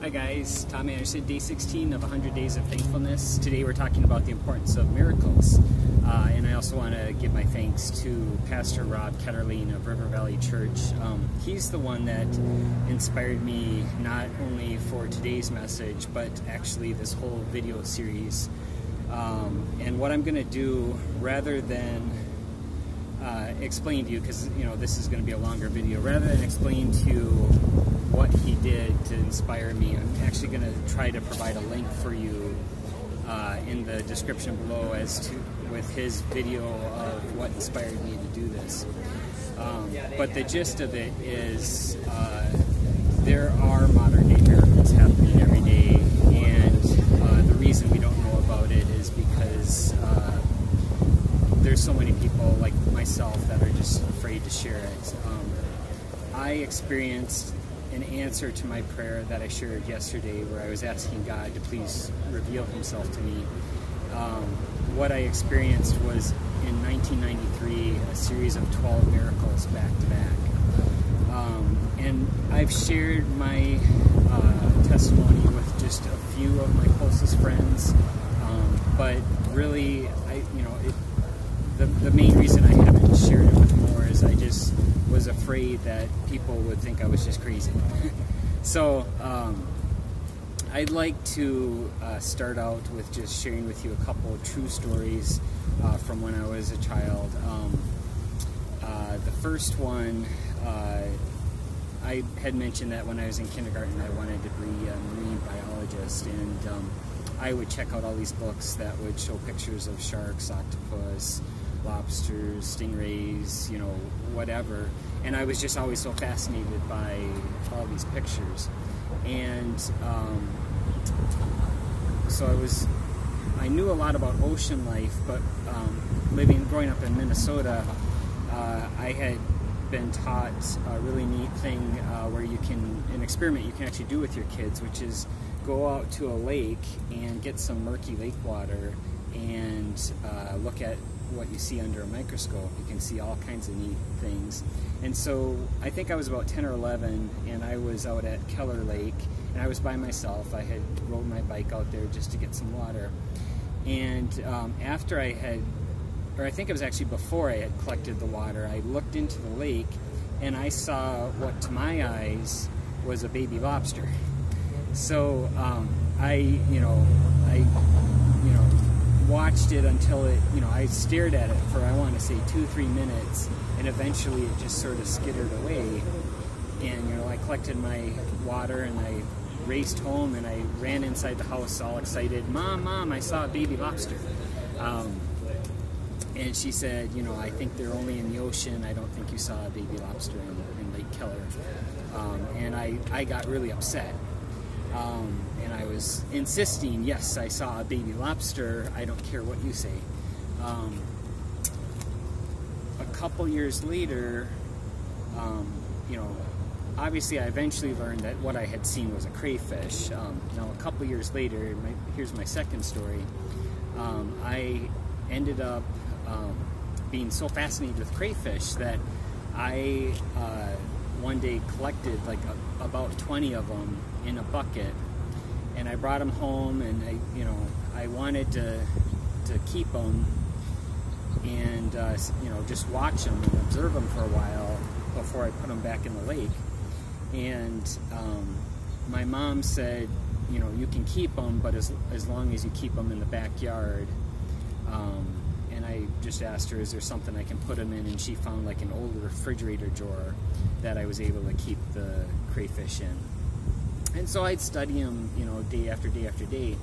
Hi guys, Tom Anderson, day 16 of 100 Days of Thankfulness. Today we're talking about the importance of miracles. And I also want to give my thanks to Pastor Rob Ketterling of River Valley Church. He's the one that inspired me not only for today's message, but actually this whole video series. And what I'm going to do, rather than explain to you, because this is going to be a longer video, rather than explain to you what he did to inspire me, I'm actually going to try to provide a link for you in the description below with his video of what inspired me to do this. But the gist of it is there are modern day miracles happening every day, and the reason we don't know about it is because there's so many people like myself that are just afraid to share it. I experienced an answer to my prayer that I shared yesterday, where I was asking God to please reveal himself to me. What I experienced was in 1993 a series of 12 miracles back to back. And I've shared my testimony with just a few of my closest friends, but really, the main reason I haven't shared it with more is I just was afraid that people would think I was just crazy. So I'd like to start out with just sharing with you a couple of true stories from when I was a child. The first one, I had mentioned that when I was in kindergarten I wanted to be a marine biologist, and I would check out all these books that would show pictures of sharks, octopus, lobsters, stingrays, whatever. And I was just always so fascinated by all these pictures. And so I knew a lot about ocean life, but growing up in Minnesota, I had been taught a really neat thing where an experiment you can actually do with your kids, which is go out to a lake and get some murky lake water and look at what you see under a microscope. You can see all kinds of neat things. And so I think I was about 10 or 11, and I was out at Keller Lake, and I was by myself. I had rode my bike out there just to get some water. And after I think it was actually before I had collected the water, I looked into the lake and I saw what to my eyes was a baby lobster. So I watched it until I stared at it for, I want to say, 2-3 minutes, and eventually it just sort of skittered away. And I collected my water and I raced home and I ran inside the house all excited. Mom, I saw a baby lobster. And she said, I think they're only in the ocean. I don't think you saw a baby lobster in Lake Keller. And I got really upset. And I was insisting, yes, I saw a baby lobster. I don't care what you say. A couple years later, obviously I eventually learned that what I had seen was a crayfish. Now a couple years later, here's my second story. I ended up being so fascinated with crayfish that I one day collected about 20 of them in a bucket, and I brought them home, and I wanted to keep them and just watch them and observe them for a while before I put them back in the lake. And my mom said, you can keep them, but as long as you keep them in the backyard. And I just asked her, is there something I can put them in? And she found an old refrigerator drawer that I was able to keep the crayfish in. And so I'd study them, day after day after day.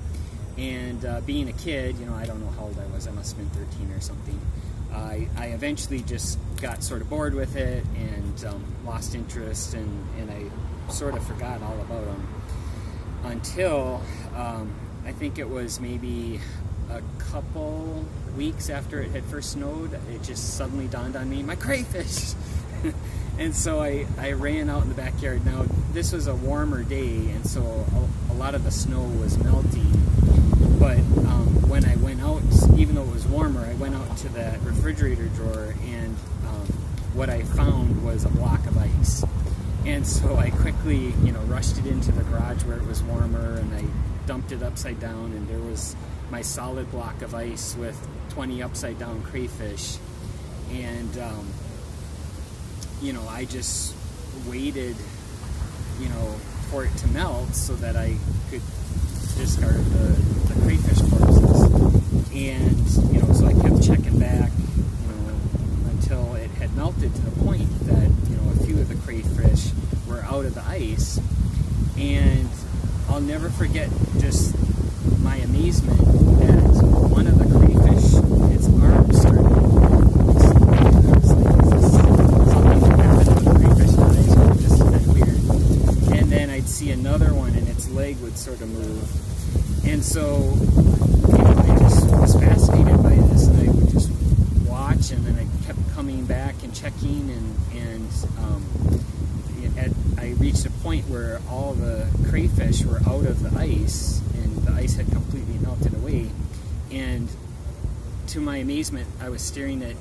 And being a kid, I don't know how old I was. I must have been 13 or something. I eventually just got sort of bored with it and lost interest, and I sort of forgot all about them until I think it was maybe a couple weeks after it had first snowed. It just suddenly dawned on me, my crayfish! And so I ran out in the backyard. Now, this was a warmer day, and so a lot of the snow was melting. But when I went out, even though it was warmer, I went out to that refrigerator drawer, and what I found was a block of ice. And so I quickly, rushed it into the garage where it was warmer, and I dumped it upside down, and there was my solid block of ice with 20 upside down crayfish. And, I just waited, for it to melt so that I could discard the crayfish corpses. And, so I kept checking back, until it had melted to the point that, a few of the crayfish were out of the ice. And I'll never forget just my amazement that one of the crayfish, its arm started moving. It's like something that happened when the crayfish dies, or just kind of weird. And then I'd see another one and its leg would sort of move. And so, I just was fascinated by this, and I would just watch, and then I kept coming back and checking, and I reached a point where all the crayfish were out of the ice, and the ice had completely melted away. And to my amazement, I was staring at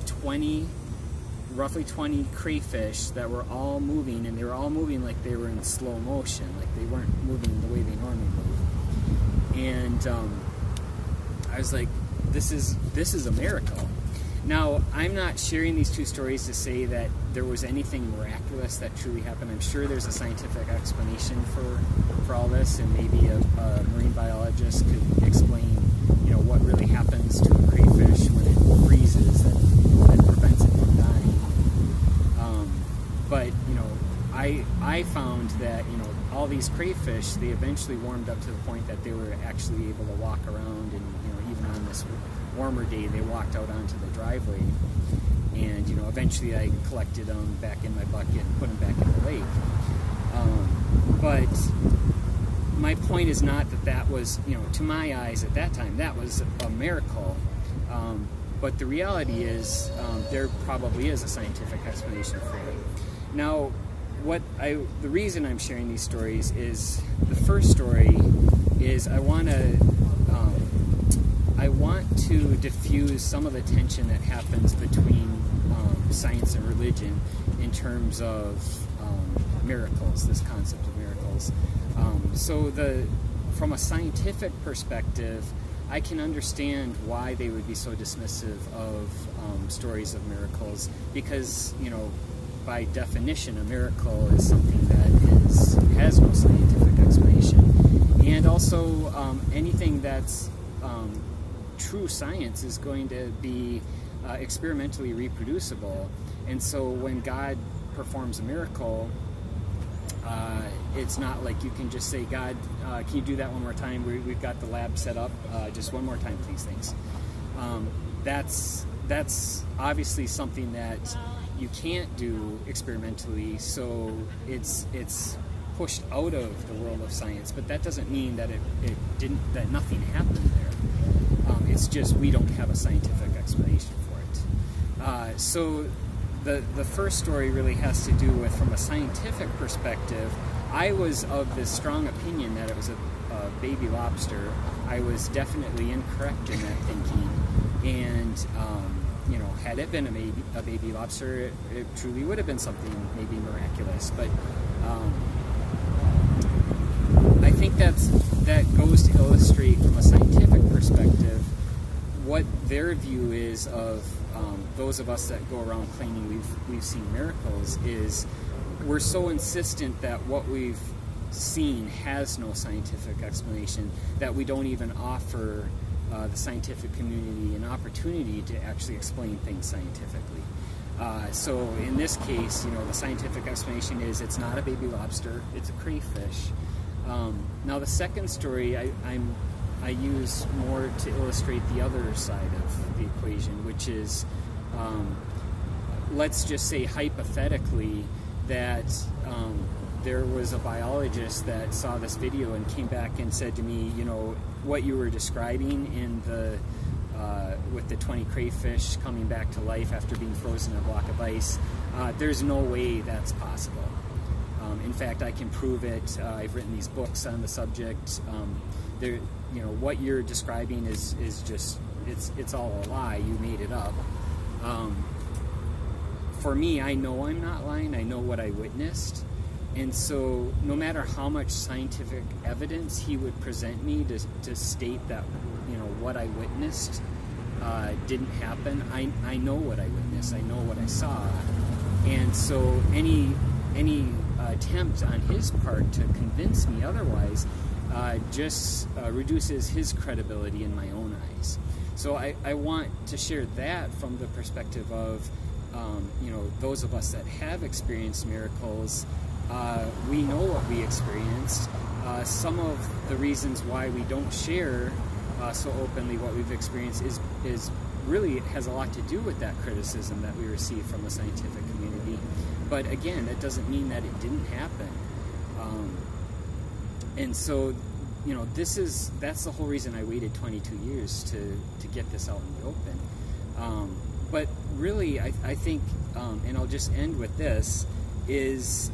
roughly 20 crayfish that were all moving, and they were all moving like they were in slow motion, like they weren't moving the way they normally move. And I was like, this is a miracle. Now, I'm not sharing these two stories to say that there was anything miraculous that truly happened. I'm sure there's a scientific explanation for all this, and maybe a marine biologist could explain, what really happens to a crayfish when it freezes that prevents it from dying. But I found that all these crayfish, they eventually warmed up to the point that they were actually able to walk around, and even on this warmer day, they walked out onto the driveway, and eventually I collected them back in my bucket and put them back in the lake. But my point is not that was, to my eyes at that time, that was a miracle. But the reality is, there probably is a scientific explanation for it. Now, the reason I'm sharing these stories is, the first story is I want to diffuse some of the tension that happens between science and religion in terms of miracles, this concept of miracles. From a scientific perspective, I can understand why they would be so dismissive of stories of miracles, because, by definition, a miracle is something that has no scientific explanation. And also, anything that's true science is going to be experimentally reproducible. And so when God performs a miracle, it's not like you can just say, God, can you do that one more time? We've got the lab set up. Just one more time, please, thanks. That's obviously something that you can't do experimentally, so it's pushed out of the world of science. But that doesn't mean that that nothing happened there. It's just we don't have a scientific explanation for it. So the first story really has to do with, from a scientific perspective, I was of this strong opinion that it was a baby lobster. I was definitely incorrect in that thinking, and had it been a baby lobster, it truly would have been something maybe miraculous. But I think that goes to illustrate, from a scientific perspective, what their view is of those of us that go around claiming we've seen miracles. Is we're so insistent that what we've seen has no scientific explanation that we don't even offer the scientific community an opportunity to actually explain things scientifically. So in this case, the scientific explanation is it's not a baby lobster, it's a crayfish. Now the second story I use more to illustrate the other side of the equation, which is, let's just say hypothetically that there was a biologist that saw this video and came back and said to me, what you were describing in with the 20 crayfish coming back to life after being frozen in a block of ice, there's no way that's possible. In fact, I can prove it. I've written these books on the subject. What you're describing is just, it's all a lie. You made it up. For me, I know I'm not lying. I know what I witnessed. And so no matter how much scientific evidence he would present me to state that, what I witnessed didn't happen, I know what I witnessed, I know what I saw. And so any attempt on his part to convince me otherwise just reduces his credibility in my own eyes. So I want to share that from the perspective of those of us that have experienced miracles. We know what we experienced. Some of the reasons why we don't share so openly what we've experienced is really has a lot to do with that criticism that we receive from the scientific community. But again, that doesn't mean that it didn't happen. And so, that's the whole reason I waited 22 years to get this out in the open. But really, I think, and I'll just end with this, is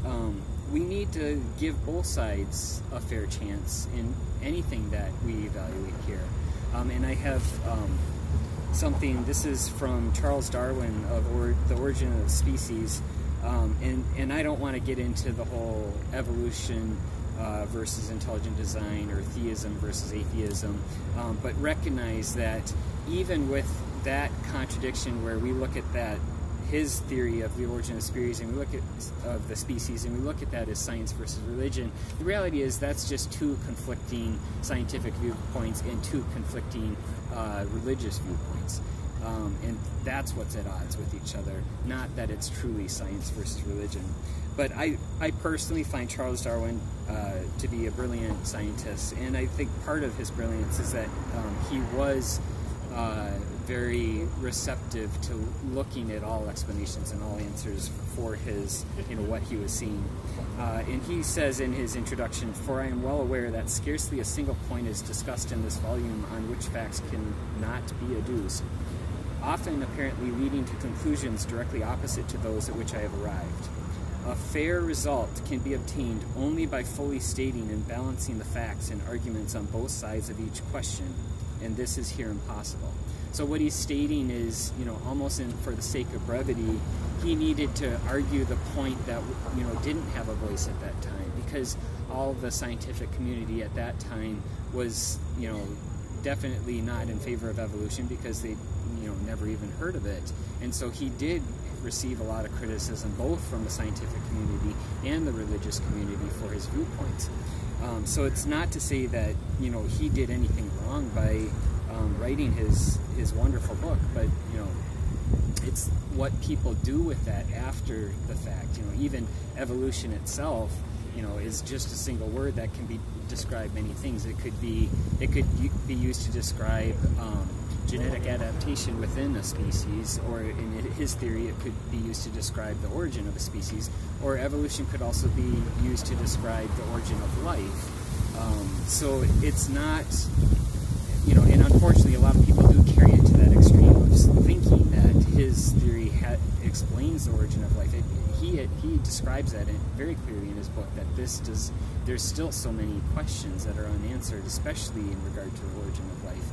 we need to give both sides a fair chance in anything that we evaluate here. And I have something, this is from Charles Darwin of The Origin of Species, and I don't want to get into the whole evolution versus intelligent design or theism versus atheism, but recognize that even with that contradiction where we look at that, his theory of the origin of species, and we look at the species, and we look at that as science versus religion, the reality is that's just two conflicting scientific viewpoints and two conflicting religious viewpoints. And that's what's at odds with each other, not that it's truly science versus religion. But I personally find Charles Darwin to be a brilliant scientist, and I think part of his brilliance is that he was very receptive to looking at all explanations and all answers for his, what he was seeing. And he says in his introduction, "For I am well aware that scarcely a single point is discussed in this volume on which facts cannot be adduced, often apparently leading to conclusions directly opposite to those at which I have arrived. A fair result can be obtained only by fully stating and balancing the facts and arguments on both sides of each question, and this is here impossible." So what he's stating is, almost for the sake of brevity, he needed to argue the point that, didn't have a voice at that time, because all the scientific community at that time was, definitely not in favor of evolution because they, never even heard of it. And so he did receive a lot of criticism, both from the scientific community and the religious community, for his viewpoints. So it's not to say that, he did anything wrong by writing his wonderful book, but it's what people do with that after the fact. Even evolution itself, is just a single word that can be describe many things. It could be used to describe genetic adaptation within a species, or in his theory, it could be used to describe the origin of a species, or evolution could also be used to describe the origin of life. So it's not, and unfortunately a lot of people do carry it to that extreme of thinking that his theory explains the origin of life. He describes that very clearly in his book, that there's still so many questions that are unanswered, especially in regard to the origin of life.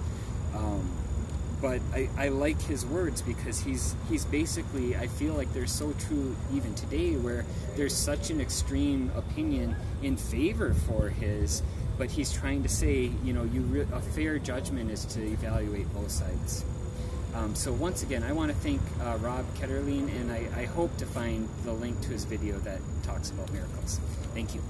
But I like his words because he's basically, I feel like they're so true even today, where there's such an extreme opinion in favor for his, but he's trying to say, a fair judgment is to evaluate both sides. So once again, I want to thank Rob Ketterling, and I hope to find the link to his video that talks about miracles. Thank you.